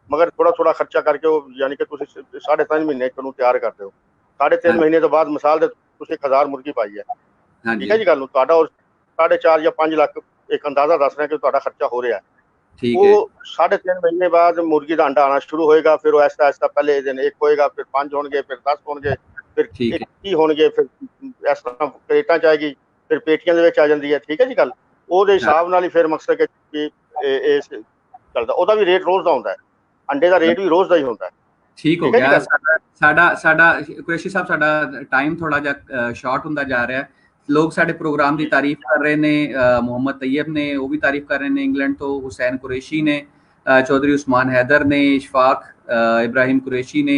Speaker 1: ਮਗਰ ਥੋੜਾ ਥੋੜਾ ਖਰਚਾ ਕਰਕੇ ਉਹ ਯਾਨੀ ਕਿ ਤੁਸੀਂ 3.5 ਮਹੀਨੇ ਨੂੰ ਤਿਆਰ ਕਰਦੇ ਹੋ, 3.5 ਮਹੀਨੇ ਤੋਂ ਬਾਅਦ ਮਿਸਾਲ ਦੇ ਤੁਸੀਂ 1000 ਮੁਰਗੀ ਪਾਈ ਹੈ, ਠੀਕ ਹੈ ਜੀ ਗੱਲ ਨੂੰ, ਤੁਹਾਡਾ ਉਹ 4.5 ਜਾਂ 5 ਲੱਖ ਇੱਕ ਅੰਦਾਜ਼ਾ ਦੱਸ ਰਿਹਾ ਕਿ ਤੁਹਾਡਾ ਖਰਚਾ ਹੋ ਰਿਹਾ ਹੈ। ਉਹ 3.5 ਮਹੀਨੇ ਬਾਅਦ ਮੁਰਗੀ ਦਾ ਅੰਡਾ ਆਉਣਾ ਸ਼ੁਰੂ ਹੋਏਗਾ, ਫਿਰ ਉਹ ਐਸਾ ਐਸਾ ਪਹਿਲੇ ਦਿਨ 1 ਹੋਏਗਾ, ਫਿਰ 5 ਹੋਣਗੇ, ਫਿਰ 10 ਹੋਣਗੇ, ਫਿਰ 21 ਹੋਣਗੇ, ਫਿਰ ਇਸ ਤਰ੍ਹਾਂ ਕਰੇਟਾਂ ਚ ਆਏਗੀ, ਫਿਰ ਪੇਟੀਆਂ ਦੇ ਵਿੱਚ ਆ ਜਾਂਦੀ ਹੈ, ਠੀਕ ਹੈ ਜੀ ਗੱਲ। ਉਹਦੇ ਹਿਸਾਬ ਨਾਲ ਹੀ ਫਿਰ ਮਕਸਦ ਕਿ ਇਹ ਚੱਲਦਾ, ਉਹਦਾ ਵੀ ਰੇਟ ਰੋਜ਼ ਦਾ ਹੁੰਦਾ ਹੈ, ਅੰਡੇ ਦਾ ਰੇਟ ਵੀ ਰੋਜ਼ ਦਾ ਹੀ ਹੁੰਦਾ ਹੈ।
Speaker 2: ਠੀਕ ਹੋ ਗਿਆ। ਸਾਡਾ ਕੁਰੈਸ਼ੀ ਸਾਹਿਬ, ਸਾਡਾ ਟਾਈਮ ਥੋੜਾ ਜਿਹਾ ਸ਼ਾਰਟ ਹੁੰਦਾ ਜਾ ਰਿਹਾ ਹੈ। ਲੋਕ ਸਾਡੇ ਪ੍ਰੋਗਰਾਮ ਦੀ ਤਾਰੀਫ ਕਰ ਰਹੇ ਨੇ, ਮੁਹੰਮਦ ਤैयब ਨੇ ਉਹ ਵੀ ਤਾਰੀਫ ਕਰ ਰਹੇ ਨੇ ਇੰਗਲੈਂਡ ਤੋਂ, ਹੁਸੈਨ ਕੁਰੈਸ਼ੀ ਨੇ, ਚੌਧਰੀ ਉਸਮਾਨ हैदर ਨੇ, इशफाक इब्राहिम कुरैशी ने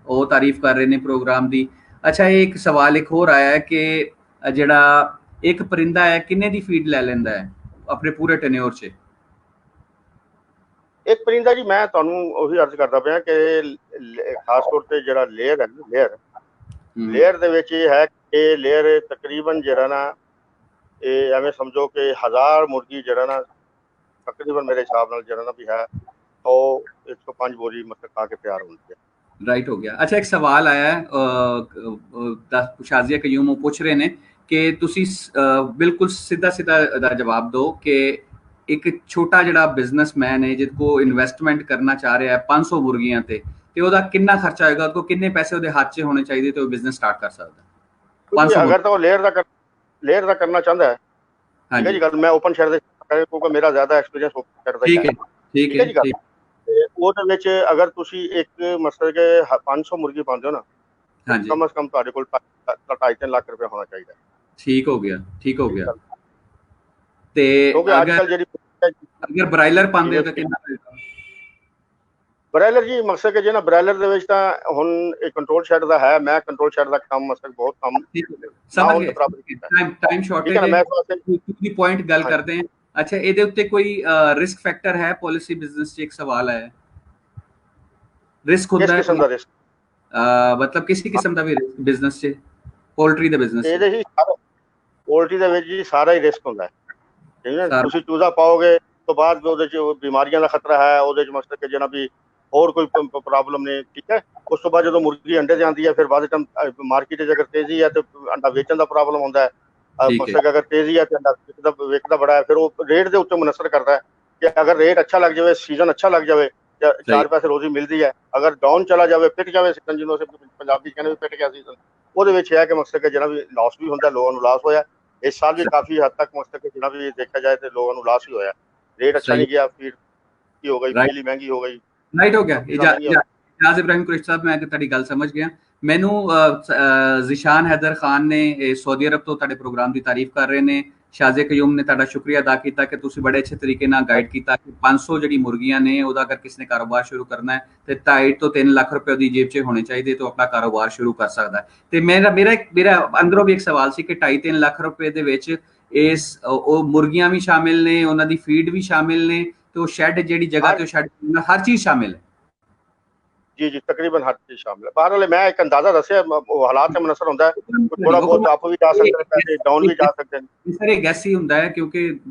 Speaker 2: ਉਹ ਤਾਰੀਫ ਕਰ ਰਹੇ ਨੇ ਪ੍ਰੋਗਰਾਮ ਦੀ। ਅੱਛਾ, ਇਹ ਇੱਕ ਸਵਾਲ ਇੱਕ ਹੋਰ ਆਇਆ ਹੈ ਕਿ ਜਿਹੜਾ ਇੱਕ ਪਰਿੰਦਾ ਹੈ ਕਿੰਨੇ ਦੀ ਫੀਡ ਲੈ ਲੈਂਦਾ ਹੈ ਆਪਣੇ ਪੂਰੇ ਟੈਨਿਓਰ 'ਚ?
Speaker 1: ਇੱਕ ਪਰਿੰਦਾ ਜੀ, ਮੈਂ ਤੁਹਾਨੂੰ ਉਹੀ ਅਰਜ਼ ਕਰਦਾ ਪਿਆ ਕਿ ਖਾਸ ਤੌਰ ਤੇ ਜਿਹੜਾ ਲੇਅਰ ਹੈ, ਲੇਅਰ ਦੇ ਵਿੱਚ ਇਹ ਹੈ ਕਿ ਲੇਅਰ ਤਕਰੀਬਨ ਜਿਹੜਾ ਨਾ ਇਹ ਐਵੇਂ ਸਮਝੋ ਕਿ 1000 ਮੁਰਗੀ ਜਿਹੜਾ ਨਾ ਤਕਰੀਬਨ ਮੇਰੇ ਹਿਸਾਬ ਨਾਲ ਜਿਹੜਾ ਨਾ ਵੀ ਹੈ 105 ਬੋਰੀ ਮਤਲਬ ਖਾ ਕੇ ਤਿਆਰ ਹੁੰਦੀ ਹੈ।
Speaker 2: राइट, हो गया। अच्छा, एक सवाल आया है, शाजिया कयूम पूछ रहे ने कि तुसी बिल्कुल सीधा सीधा जवाब दो कि एक छोटा जिहड़ा बिजनेसमैन है जिसको इन्वेस्टमेंट करना चाह रहा है 500 मुर्गियां ते ਉਹਦਾ ਕਿੰਨਾ ਖਰਚਾ ਹੋਏਗਾ, ਉਹਦੇ ਕੋਲ ਕਿੰਨੇ ਪੈਸੇ ਉਹਦੇ ਹੱਥ 'ਚ ਹੋਣੇ ਚਾਹੀਦੇ ਤੇ ਉਹ ਬਿਜ਼ਨਸ ਸਟਾਰਟ ਕਰ ਸਕਦਾ? 500
Speaker 1: ਅਗਰ ਤਾਂ ਉਹ ਲੇਅਰ ਦਾ ਕਰਨਾ ਚਾਹੁੰਦਾ ਹੈ, ਠੀਕ ਹੈ ਜੀ ਗੱਲ। ਮੈਂ ਓਪਨ ਸ਼ਹਿਰ ਦੇ ਕਿਉਂਕਿ ਮੇਰਾ ਜ਼ਿਆਦਾ ਐਕਸਪੀਰੀਅੰਸ ਓਪਨ ਸ਼ਹਿਰ ਦਾ ਹੈ, ਠੀਕ ਹੈ ਜੀ ਗੱਲ। ਉਹਦੇ ਵਿੱਚ ਅਗਰ ਤੁਸੀਂ ਇੱਕ ਮਤਲਬ ਕਿ 500 ਮੁਰਗੀ ਪਾਉਂਦੇ ਹੋ ਨਾ, ਕਮ ਸੇ ਕਮ ਤੁਹਾਡੇ ਕੋਲ 2.5-3 ਲੱਖ ਰੁਪਏ ਹੋਣਾ ਚਾਹੀਦਾ।
Speaker 2: ਠੀਕ ਹੋ ਗਿਆ, ਠੀਕ ਹੋ ਗਿਆ। ਤੇ ਅਗਰ ਬ੍ਰਾਇਲਰ ਪਾਉਂਦੇ ਤਾਂ ਕਿੰਨਾ ਹੋਏਗਾ?
Speaker 1: ਬ੍ਰਾਇਲਰ ਜੀ ਮਕਸਦ ਕਿ ਜੇ ਨਾ ਬ੍ਰਾਇਲਰ ਦੇ ਵਿੱਚ ਤਾਂ ਹੁਣ ਇਹ ਕੰਟਰੋਲ ਸ਼ੈਡ ਦਾ ਹੈ, ਮੈਂ ਕੰਟਰੋਲ ਸ਼ੈਡ ਦਾ ਕੰਮ ਮਕਸਦ ਬਹੁਤ ਕੰਮ
Speaker 2: ਸਮਝ ਗਿਆ। ਟਾਈਮ ਸ਼ਾਰਟੇਜ ਹੈ, ਮੈਂ ਪੁਆਇੰਟ ਗੱਲ ਕਰਦੇ ਹਾਂ। ਅੱਛਾ, ਇਹਦੇ ਉੱਤੇ ਕੋਈ ਰਿਸਕ ਫੈਕਟਰ ਹੈ ਪੋਲਿਸੀ ਬਿਜ਼ਨਸ 'ਚ? ਇੱਕ ਸਵਾਲ ਹੈ, ਰਿਸਕ ਹੁੰਦਾ ਹੈ
Speaker 1: ਕਿਸਮ ਦਾ ਰਿਸਕ?
Speaker 2: ਮਤਲਬ ਕਿਸੇ ਕਿਸਮ ਦਾ ਵੀ ਬਿਜ਼ਨਸ 'ਚ, ਪੋਲਟਰੀ ਦੇ ਬਿਜ਼ਨਸ 'ਚ?
Speaker 1: ਇਹਦੇ ਹੀ ਪੋਲਟਰੀ ਦੇ ਵਿੱਚ ਜੀ ਸਾਰਾ ਹੀ ਰਿਸਕ ਹੁੰਦਾ ਹੈ, ਠੀਕ ਹੈ। ਤੁਸੀਂ ਚੂਜ਼ਾ ਪਾਓਗੇ ਤੋਂ ਬਾਅਦ ਉਹਦੇ 'ਚ ਬਿਮਾਰੀਆਂ ਦਾ ਖਤਰਾ ਹੈ, ਉਹਦੇ 'ਚ ਮਤਲਬ ਕਿ ਜਿਹੜਾ ਵੀ ਹੋਰ ਕੋਈ ਪ੍ਰੋਬਲਮ ਨਹੀਂ, ਠੀਕ ਹੈ। ਉਸ ਤੋਂ ਬਾਅਦ ਜਦੋਂ ਮੁਰਗੀ ਅੰਡੇ 'ਤੇ ਆਉਂਦੀ ਹੈ, ਫਿਰ ਬਾਅਦ ਵਿੱਚ ਮਾਰਕੀਟ 'ਚ ਅਗਰ ਤੇਜ਼ੀ ਹੈ ਤੇ ਅੰਡਾ ਵੇਚਣ ਦਾ ਪ੍ਰੋਬਲਮ ਹੁੰਦਾ ਹੈ। ਮਕਸਦ ਅਗਰ ਤੇਜ਼ੀ ਹੈ ਤੇ ਅੰਡਾ ਵਿਕਦਾ ਬੜਾ ਹੈ, ਫਿਰ ਉਹ ਰੇਟ ਦੇ ਉੱਤੇ ਮੁਨਸਰ ਕਰਦਾ ਹੈ ਕਿ ਅਗਰ ਰੇਟ ਅੱਛਾ ਲੱਗ ਜਾਵੇ, ਸੀਜ਼ਨ ਅੱਛਾ ਲੱਗ ਜਾਵੇ, 4 ਪੈਸੇ ਰੋਜ਼ੀ ਮਿਲਦੀ ਹੈ। ਅਗਰ ਡਾਊਨ ਚਲਾ ਜਾਵੇ, ਪਿੱਟ ਜਾਵੇ ਸੀਜ਼ਨ, ਜਿਹਨੂੰ ਅਸੀਂ ਪੰਜਾਬੀ ਕਹਿੰਦੇ ਵੀ ਪਿੱਟ ਗਿਆ ਸੀਜ਼ਨ, ਉਹਦੇ ਵਿੱਚ ਹੈ ਕਿ ਮਕਸਦ ਕਿ ਜਿਹੜਾ ਵੀ ਲਾਸ ਵੀ ਹੁੰਦਾ, ਲੋਕਾਂ ਨੂੰ ਲਾਸ ਹੋਇਆ। ਇਸ ਸਾਲ ਵੀ ਕਾਫੀ ਹੱਦ ਤੱਕ ਮਕਸਦ ਕਿ ਜਿਹੜਾ ਵੀ ਦੇਖਿਆ ਜਾਏ ਤੇ ਲੋਕਾਂ ਨੂੰ ਲਾਸ ਹੀ ਹੋਇਆ, ਰੇਟ ਅੱਛਾ ਨਹੀਂ ਗਿਆ, ਫੀਡ ਕੀ ਹੋ ਗਈ, ਬਿਜਲੀ ਮਹਿੰਗੀ ਹੋ ਗਈ।
Speaker 2: ਰਾਈਟ ਹੋ ਗਿਆ। ਇਜਾਜ਼ ਇਬਰਾहिम ਕੁਰैशी ਸਾਹਿਬ, ਮੈਂ ਤੁਹਾਡੀ ਗੱਲ ਸਮਝ ਗਿਆ। ਮੈਨੂੰ ਜ਼ਿਸ਼ਾਨ हैदर ਖਾਨ ਨੇ ਸਾਊਦੀ ਅਰਬ ਤੋਂ ਤੁਹਾਡੇ ਪ੍ਰੋਗਰਾਮ ਦੀ ਤਾਰੀਫ ਕਰ ਰਹੇ ਨੇ। ਸ਼ਾਜ਼ੇ ਕਯੂਮ ਨੇ ਤੁਹਾਡਾ ਸ਼ੁਕਰੀਆ ਅਦਾ ਕੀਤਾ ਕਿ ਤੁਸੀਂ ਬੜੇ ਅੱਛੇ ਤਰੀਕੇ ਨਾਲ ਗਾਈਡ ਕੀਤਾ ਕਿ 500 ਜਿਹੜੀ ਮੁਰਗੀਆਂ ਨੇ ਉਹਦਾ ਅਗਰ ਕਿਸੇ ਨੇ ਕਾਰੋਬਾਰ ਸ਼ੁਰੂ ਕਰਨਾ ਹੈ ਤੇ 2.5 ਤੋਂ 3 ਲੱਖ ਰੁਪਏ ਉਹਦੀ ਜੇਬ 'ਚ ਹੋਣੇ ਚਾਹੀਦੇ ਤਾਂ ਆਪਣਾ ਕਾਰੋਬਾਰ ਸ਼ੁਰੂ ਕਰ ਸਕਦਾ ਹੈ। ਤੇ ਮੇਰਾ ਅੰਦਰੋਂ ਵੀ ਇੱਕ ਸਵਾਲ ਸੀ ਕਿ 2.5-3 ਲੱਖ ਰੁਪਏ ਦੇ ਵਿੱਚ ਇਸ ਉਹ ਮੁਰਗੀਆਂ ਵੀ ਸ਼ਾमिल ਨੇ, ਉਹਨਾਂ ਦੀ ਫੀਡ ਵੀ ਸ਼ਾमिल ਨੇ, ਤੇ ਉਹ ਸ਼ੈੱਡ ਜਿਹੜੀ ਜਗ੍ਹਾ ਤੇ ਸ਼ੈੱਡ ਹਰ ਚੀਜ਼ ਸ਼ਾमिल ਹੈ।
Speaker 1: जी जी तकरीबन हर चीज शामिल है। बहरहाल मैं एक अंदाजा दसिया हालात से मुनसर होता है, थोड़ा बहुत अप भी जा सकते हैं, पैसे डाउन भी जा सकते हैं।
Speaker 2: सर ये गैस ही ਹੁੰਦਾ है क्योंकि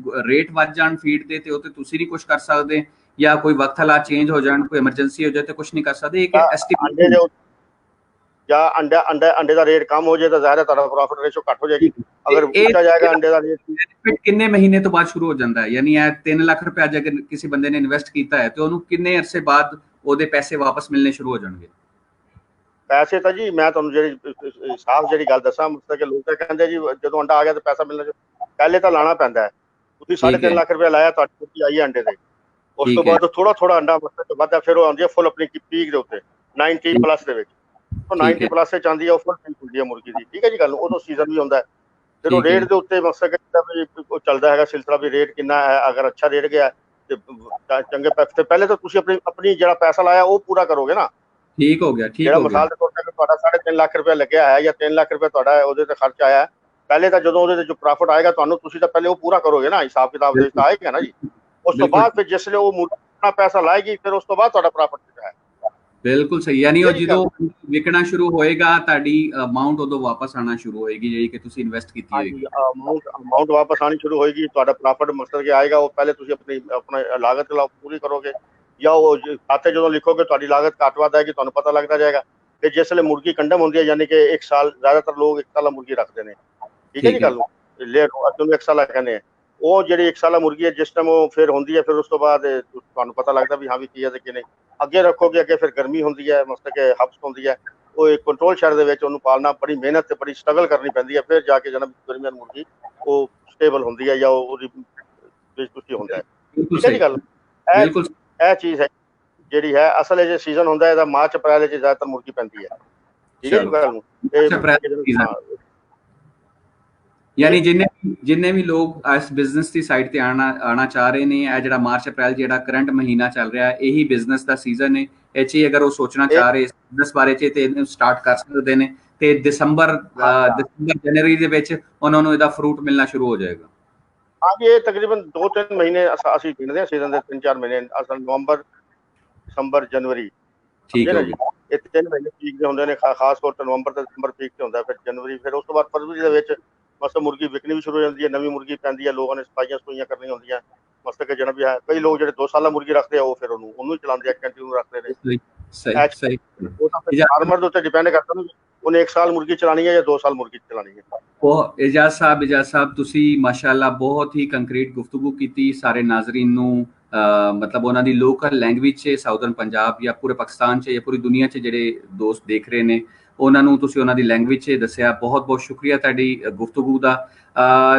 Speaker 2: रेट ਵੱਧ ਜਾਣ ਫੀਡ ਦੇ ਤੇ ਉਹ ਤੇ ਤੁਸੀਂ ਨਹੀਂ ਕੁਝ ਕਰ ਸਕਦੇ, ਜਾਂ ਕੋਈ ਵਕਤ ਹਾਲਾਤ ਚੇਂਜ ਹੋ ਜਾਣ, ਕੋਈ ਐਮਰਜੈਂਸੀ ਹੋ ਜਾਏ ਤੇ ਕੁਝ ਨਹੀਂ ਕਰ ਸਕਦੇ। ਇੱਕ ਐਸਟੀਮੇਟ
Speaker 1: या अंडे अंडे अंडे का रेट कम हो जाए तो ज़ाहिर है तुम्हारा प्रॉफिट रेशो घट हो जाएगी। अगर ऊंचा जाएगा अंडे का रेट
Speaker 2: किन्ने महीने तो बाद शुरू हो जाता है, यानी 3 ਲੱਖ ਰੁਪਏ अगर किसी बंदे ने इन्वेस्ट किया है तो ਉਹਨੂੰ ਕਿੰਨੇ ਅਰਸੇ ਬਾਅਦ ਉਹਦੇ ਪੈਸੇ ਵਾਪਸ ਮਿਲਣੇ ਸ਼ੁਰੂ ਹੋ ਜਾਣਗੇ?
Speaker 1: पैसे तो जी मैं तुहानू ਜਿਹੜੀ साफ ਜਿਹੜੀ ਗੱਲ ਦੱਸਾਂ, ਮਤਲਬ ਕਿ ਲੋਕ ਤਾਂ ਕਹਿੰਦੇ ਜੀ ਜਦੋਂ ਅੰਡਾ ਆ ਗਿਆ ਤਾਂ ਪੈਸਾ ਮਿਲਣਾ, ਪਹਿਲੇ ਤਾਂ ਲਾਣਾ ਪੈਂਦਾ ਹੈ। ਤੁਸੀਂ 3.5 ਲੱਖ ਰੁਪਏ ਲਾਇਆ, ਤੁਹਾਡੀ ਕੁੱਤੀ ਆਈ ਅੰਡੇ ਦੇ, ਉਸ ਤੋਂ ਬਾਅਦ ਥੋੜਾ ਥੋੜਾ ਅੰਡਾ ਮਤਲਬ ਵੱਧਦਾ, ਫਿਰ ਉਹ ਆਉਂਦੀ ਹੈ ਫੁੱਲ ਆਪਣੀ ਪੀਕ ਦੇ ਉੱਤੇ 90 ਪਲੱਸ ਦੇ ਵਿੱਚ। ਉਹ 90 ਪਲੱਸ ਤੇ ਚਾਹੁੰਦੀ ਹੈ, ਉਹ ਫੁੱਲ ਪੀਕ ਹੁੰਦੀ ਹੈ ਮੁਰਗੀ ਦੀ, ਠੀਕ ਹੈ ਜੀ ਗੱਲ। ਉਦੋਂ ਸੀਜ਼ਨ ਵੀ ਹੁੰਦਾ ਹੈ, ਫਿਰ ਉਹ ਰੇਟ ਦੇ ਉੱਤੇ ਮਕਸਦ ਵੀ ਉਹ ਚੱਲਦਾ ਹੈਗਾ ਸਿਲਸਿਲਾ ਵੀ ਰੇਟ ਕਿੰਨਾ ਹੈ। ਅਗਰ ਅੱਛਾ ਰੇਟ ਗਿਆ ਤੇ ਚੰਗੇ ਪੈਸੇ, ਪਹਿਲੇ ਤਾਂ ਤੁਸੀਂ ਆਪਣੀ ਜਿਹੜਾ ਪੈਸਾ ਲਾਇਆ ਉਹ ਪੂਰਾ ਕਰੋਗੇ ਨਾ।
Speaker 2: ਠੀਕ ਹੋ ਗਿਆ, ਠੀਕ ਹੋ ਗਿਆ।
Speaker 1: ਮਿਸਾਲ ਦੇ ਤੌਰ ਤੇ ਤੁਹਾਡਾ 3.5 ਲੱਖ ਰੁਪਏ ਲੱਗਿਆ ਹੈ ਜਾਂ 3 ਲੱਖ ਰੁਪਏ ਤੁਹਾਡਾ ਉਹਦੇ ਤੇ ਖਰਚ ਆਇਆ ਹੈ, ਪਹਿਲੇ ਤਾਂ ਜਦੋਂ ਉਹਦੇ ਤੇ ਜੋ ਪ੍ਰੋਫਿਟ ਆਏਗਾ ਤੁਹਾਨੂੰ, ਤੁਸੀਂ ਤਾਂ ਪਹਿਲੇ ਉਹ ਪੂਰਾ ਕਰੋਗੇ ਨਾ, ਹਿਸਾਬ ਕਿਤਾਬ ਦੇ ਵਿੱਚ ਆਏਗਾ ਨਾ ਜੀ। ਉਸ ਤੋਂ ਬਾਅਦ ਫਿਰ ਜਿਸ ਵੇਲੇ ਉਹ ਮੁਰਗਾ ਪੈਸਾ ਲਾਏਗੀ, ਫਿਰ ਉਸ ਤੋਂ ਬਾਅਦ ਤੁਹਾਡਾ ਪ੍ਰੋਫਿਟ ਹੈ।
Speaker 2: ਬਿਲਕੁਲ ਸਹੀ, ਯਾਨੀ ਉਹ ਜਦੋਂ ਵਿਕਣਾ ਸ਼ੁਰੂ ਹੋਏਗਾ ਤੁਹਾਡੀ ਅਮਾਉਂਟ ਉਦੋਂ ਵਾਪਸ ਆਣਾ ਸ਼ੁਰੂ ਹੋਏਗੀ ਜਿਹੜੀ ਕਿ ਤੁਸੀਂ ਇਨਵੈਸਟ ਕੀਤੀ ਹੋਏਗੀ।
Speaker 1: ਅਮਾਉਂਟ ਵਾਪਸ ਆਣੀ ਸ਼ੁਰੂ ਹੋਏਗੀ, ਤੁਹਾਡਾ ਪ੍ਰੋਫਿਟ ਮਕਸਦ ਕਿ ਆਏਗਾ, ਉਹ ਪਹਿਲੇ ਤੁਸੀਂ ਆਪਣੀ ਲਾਗਤ ਪੂਰੀ ਕਰੋਗੇ, ਜਾਂ ਉਹ ਖਾਤੇ ਜਦੋਂ ਲਿਖੋਗੇ ਤੁਹਾਡੀ ਲਾਗਤ ਘੱਟ ਵੱਧ ਆਏਗੀ, ਤੁਹਾਨੂੰ ਪਤਾ ਲੱਗਦਾ ਜਾਏਗਾ। ਤੇ ਜਿਸ ਵੇਲੇ ਮੁਰਗੀ ਕੰਡਮ ਹੁੰਦੀ ਹੈ, ਯਾਨੀ ਕਿ 1 ਸਾਲ, ਜ਼ਿਆਦਾਤਰ ਲੋਕ 1 ਸਾਲਾ ਮੁਰਗੀ ਰੱਖਦੇ ਨੇ, ਠੀਕ ਹੈ ਜੀ ਗੱਲ ਨੂੰ, ਲੈ ਨੂੰ 1 ਸਾਲਾ ਕਹਿੰਦੇ ਆ। ਉਹ ਜਿਹੜੀ 1 ਸਾਲਾ ਮੁਰਗੀ ਹੈ, ਜਿਸ ਟਾਈਮ ਉਹ ਫਿਰ ਹੁੰਦੀ ਹੈ, ਫਿਰ ਉਸ ਤੋਂ ਬਾਅਦ ਤੁਹਾਨੂੰ ਪਤਾ ਲੱਗਦਾ ਵੀ ਹਾਂ ਵੀ ਕੀ ਹੈ ਤੇ ਕੀ ਨਹੀਂ। ਅੱਗੇ ਰੱਖੋਗੇ, ਅੱਗੇ ਫਿਰ ਗਰਮੀ ਹੁੰਦੀ ਹੈ, ਮਤਲਬ ਕਿ ਹਬਸ ਹੁੰਦੀ ਹੈ, ਉਹ ਇੱਕ ਕੰਟਰੋਲ ਸ਼ਹਿਰ ਦੇ ਵਿੱਚ ਉਹਨੂੰ ਪਾਲਣਾ ਬੜੀ ਮਿਹਨਤ ਤੇ ਬੜੀ ਸਟਰਗਲ ਕਰਨੀ ਪੈਂਦੀ ਹੈ, ਫਿਰ ਜਾ ਕੇ ਜਨਮ ਗਰਮੀਆਂ ਮੁਰਗੀ ਉਹ ਸਟੇਬਲ ਹੁੰਦੀ ਹੈ ਜਾਂ ਉਹਦੀ ਕੁਛ ਹੁੰਦਾ ਹੈ, ਠੀਕ ਹੈ ਜੀ ਗੱਲ। ਇਹ ਚੀਜ਼ ਹੈ ਜਿਹੜੀ ਹੈ ਅਸਲ ਵਿੱਚ ਸੀਜ਼ਨ ਹੁੰਦਾ ਇਹਦਾ ਮਾਰਚ ਅਪ੍ਰੈਲ ਵਿੱਚ ਜ਼ਿਆਦਾਤਰ ਮੁਰਗੀ ਪੈਂਦੀ ਹੈ, ਠੀਕ ਹੈ ਜੀ ਗੱਲ ਨੂੰ।
Speaker 2: यानी जिन्ने भी लोग इस बिजनेस की साइड ते आना चाह रहे ने, ਇਹ ਜਿਹੜਾ ਮਾਰਚ ਅਪ੍ਰੈਲ ਜਿਹੜਾ ਕਰੰਟ ਮਹੀਨਾ ਚੱਲ ਰਿਹਾ ਹੈ, ਇਹੀ ਬਿਜ਼ਨਸ ਦਾ ਸੀਜ਼ਨ ਹੈ। ਇਹ 'ਚ ਅਗਰ ਉਹ ਸੋਚਣਾ ਚਾਹ ਰਹੇ ਇਸ ਬਿਜ਼ਨਸ ਬਾਰੇ 'ਚ ਤੇ ਇਹਨੂੰ ਸਟਾਰਟ ਕਰ ਸਕਦੇ ਨੇ, ਤੇ ਦਸੰਬਰ ਜਨਵਰੀ ਦੇ ਵਿੱਚ ਉਹਨਾਂ ਨੂੰ ਇਹਦਾ ਫਰੂਟ ਮਿਲਣਾ ਸ਼ੁਰੂ ਹੋ ਜਾਏਗਾ।
Speaker 1: ਹਾਂਜੀ, ਇਹ ਤਕਰੀਬਨ 2-3 ਮਹੀਨੇ ਅਸੀਂ ਗਿਣਦੇ ਹਾਂ ਸੀਜ਼ਨ ਦੇ, 3-4 ਮਹੀਨੇ ਅਸਲ ਨਵੰਬਰ, ਦਸੰਬਰ, ਜਨਵਰੀ, ਠੀਕ ਹੈ ਜੀ। ਇਹ 3 ਮਹੀਨੇ ਪੀਕ ਦੇ ਹੁੰਦੇ ਨੇ, ਖਾਸ ਤੌਰ ਤੇ ਨਵੰਬਰ ਤੇ ਦਸੰਬਰ ਪੀਕ ਤੇ ਹੁੰਦਾ, ਫਿਰ ਜਨਵਰੀ, ਫਿਰ ਉਸ ਤੋਂ ਬਾਅਦ ਫਰਵਰੀ ਦੇ ਵਿੱਚ ਮਸਤ ਮੁਰਗੀ ਵਿਕਣੀ ਵੀ ਸ਼ੁਰੂ ਹੋ ਜਾਂਦੀ ਹੈ, ਨਵੀਂ ਮੁਰਗੀ ਪੈਂਦੀ ਹੈ, ਲੋਕਾਂ ਨੇ ਸਫਾਈਆਂ ਕਰਨੀਆਂ ਹੁੰਦੀਆਂ, ਮਸਤ ਕਿ ਜਨਮ ਵੀ ਹੈ। ਕਈ ਲੋਕ ਜਿਹੜੇ 2 ਸਾਲਾ ਮੁਰਗੀ ਰੱਖਦੇ ਆ, ਉਹ ਫਿਰ ਉਹਨੂੰ ਚਲਾਉਂਦੇ ਆ, ਕੰਟੀਨਿਊ ਰੱਖਦੇ ਨੇ।
Speaker 2: ਸਹੀ,
Speaker 1: ਉਹ ਤਾਂ ਫਿਰ ਫਾਰਮਰ ਦੇ ਉੱਤੇ ਡਿਪੈਂਡ ਕਰਦਾ ਨਾ ਉਹਨੇ 1 ਸਾਲ ਮੁਰਗੀ ਚਲਾਣੀ ਹੈ ਜਾਂ 2 ਸਾਲ ਮੁਰਗੀ ਚਲਾਣੀ ਹੈ।
Speaker 2: ਉਹ ਇਜਾਜ਼ ਸਾਹਿਬ ਤੁਸੀਂ ਮਾਸ਼ਾਅੱਲਾ ਬਹੁਤ ਹੀ ਕੰਕਰੀਟ ਗੁਫ਼ਤਗੂ ਕੀਤੀ ਸਾਰੇ ਨਾਜ਼ਰੀਨ ਨੂੰ, ਮਤਲਬ ਉਹਨਾਂ ਦੀ ਲੋਕਲ ਲੈਂਗੁਏਜ 'ਚ, ਸਾਊਦਰਨ ਪੰਜਾਬ ਜਾਂ ਪੂਰੇ ਪਾਕਿਸਤਾਨ 'ਚ ਜਾਂ ਪੂਰੀ ਦੁਨੀਆ 'ਚ ਜਿਹੜੇ ਦੋਸਤ ਦੇਖ ਰਹੇ ਨੇ, ਉਹਨਾਂ ਨੂੰ ਤੁਸੀਂ ਉਹਨਾਂ ਦੀ ਲੈਂਗੁਏਜ 'ਚ ਦੱਸਿਆ। ਬਹੁਤ ਬਹੁਤ ਸ਼ੁਕਰੀਆ ਤੁਹਾਡੀ ਗੁਫ਼ਤਗੂ ਦਾ।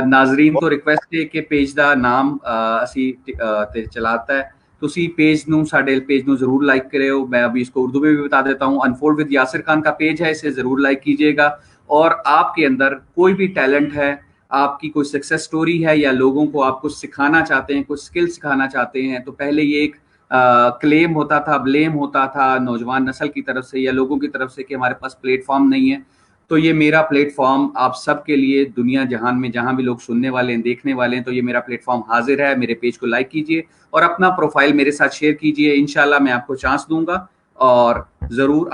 Speaker 2: ਨਾਜ਼ਰੀਨ ਤੋਂ ਰਿਕੁਐਸਟ ਹੈ ਕਿ ਪੇਜ ਦਾ ਨਾਮ ਅਸੀਂ ਤੇ ਚਲਾਤਾ है, ਤੁਸੀਂ पेज ਨੂੰ, ਸਾਡੇ पेज ਨੂੰ ज़रूर लाइक करें। मैं अभी इसको उर्दू में भी बता देता हूँ, अनफोल्ड विद यासिर खान का पेज है, इसे ज़रूर लाइक कीजिएगा। और आपके अंदर कोई भी टैलेंट है, आपकी कोई सक्सेस स्टोरी है, या लोगों को आप कुछ सिखाना चाहते हैं, कुछ स्किल सिखाना चाहते हैं, तो पहले ये एक क्लेम होता था, ब्लेम होता था नौजवान नस्ल की तरफ से या लोगों की तरफ से कि हमारे पास प्लेटफॉर्म नहीं है। तो ये मेरा प्लेटफॉर्म आप सब के लिए, दुनिया जहान में जहाँ भी लोग सुनने वाले हैं, देखने वाले हैं, तो ये मेरा प्लेटफॉर्म हाजिर है। मेरे पेज को लाइक कीजिए और अपना प्रोफाइल मेरे साथ शेयर कीजिए। इंशाल्लाह मैं आपको चांस दूंगा और ज़रूर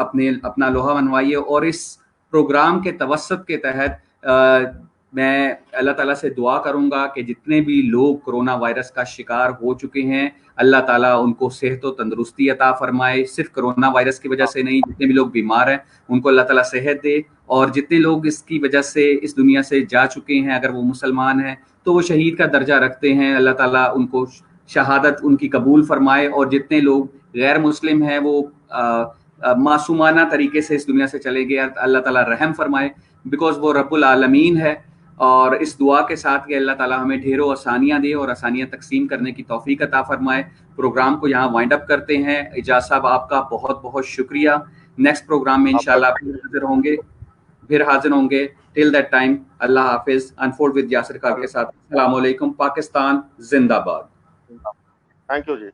Speaker 2: अपना लोहा मनवाइए। और इस प्रोग्राम के तवस्सुत के तहत मैं अल्लाह ताला से दुआ करूंगा कि जितने भी लोग कोरोना वायरस का शिकार हो चुके हैं, अल्लाह ताला उनको सेहत और तंदुरुस्ती अता फरमाए। सिर्फ कोरोना वायरस की वजह से नहीं, जितने भी लोग बीमार हैं उनको अल्लाह ताला सेहत दे। और जितने लोग इसकी वजह से इस दुनिया से जा चुके हैं, अगर वो मुसलमान हैं तो वो शहीद का दर्जा रखते हैं, अल्लाह ताला उनको शहादत उनकी कबूल फरमाए। और जितने लोग गैर मुस्लिम हैं वो मासूमाना तरीके से इस दुनिया से चले गए, अल्लाह ताला रहम फरमाए, बिकॉज वो रब्बुल आलमीन है। और इस दुआ के साथ कि अल्लाह ताला हमें ढेरों आसानियाँ दे और आसानियाँ तकसीम करने की तौफीक अता फरमाए। प्रोग्राम को यहाँ वाइंड अप करते हैं। इजाज़ साहब आपका बहुत बहुत शुक्रिया। नेक्स्ट प्रोग्राम में इंशाल्लाह फिर हाजिर होंगे। टिल दैट टाइम अल्लाह हाफिज। अनफोल्ड विद यासिर खान के साथ अस्सलाम वालेकुम। पाकिस्तान जिंदाबाद।
Speaker 1: Thank you ji.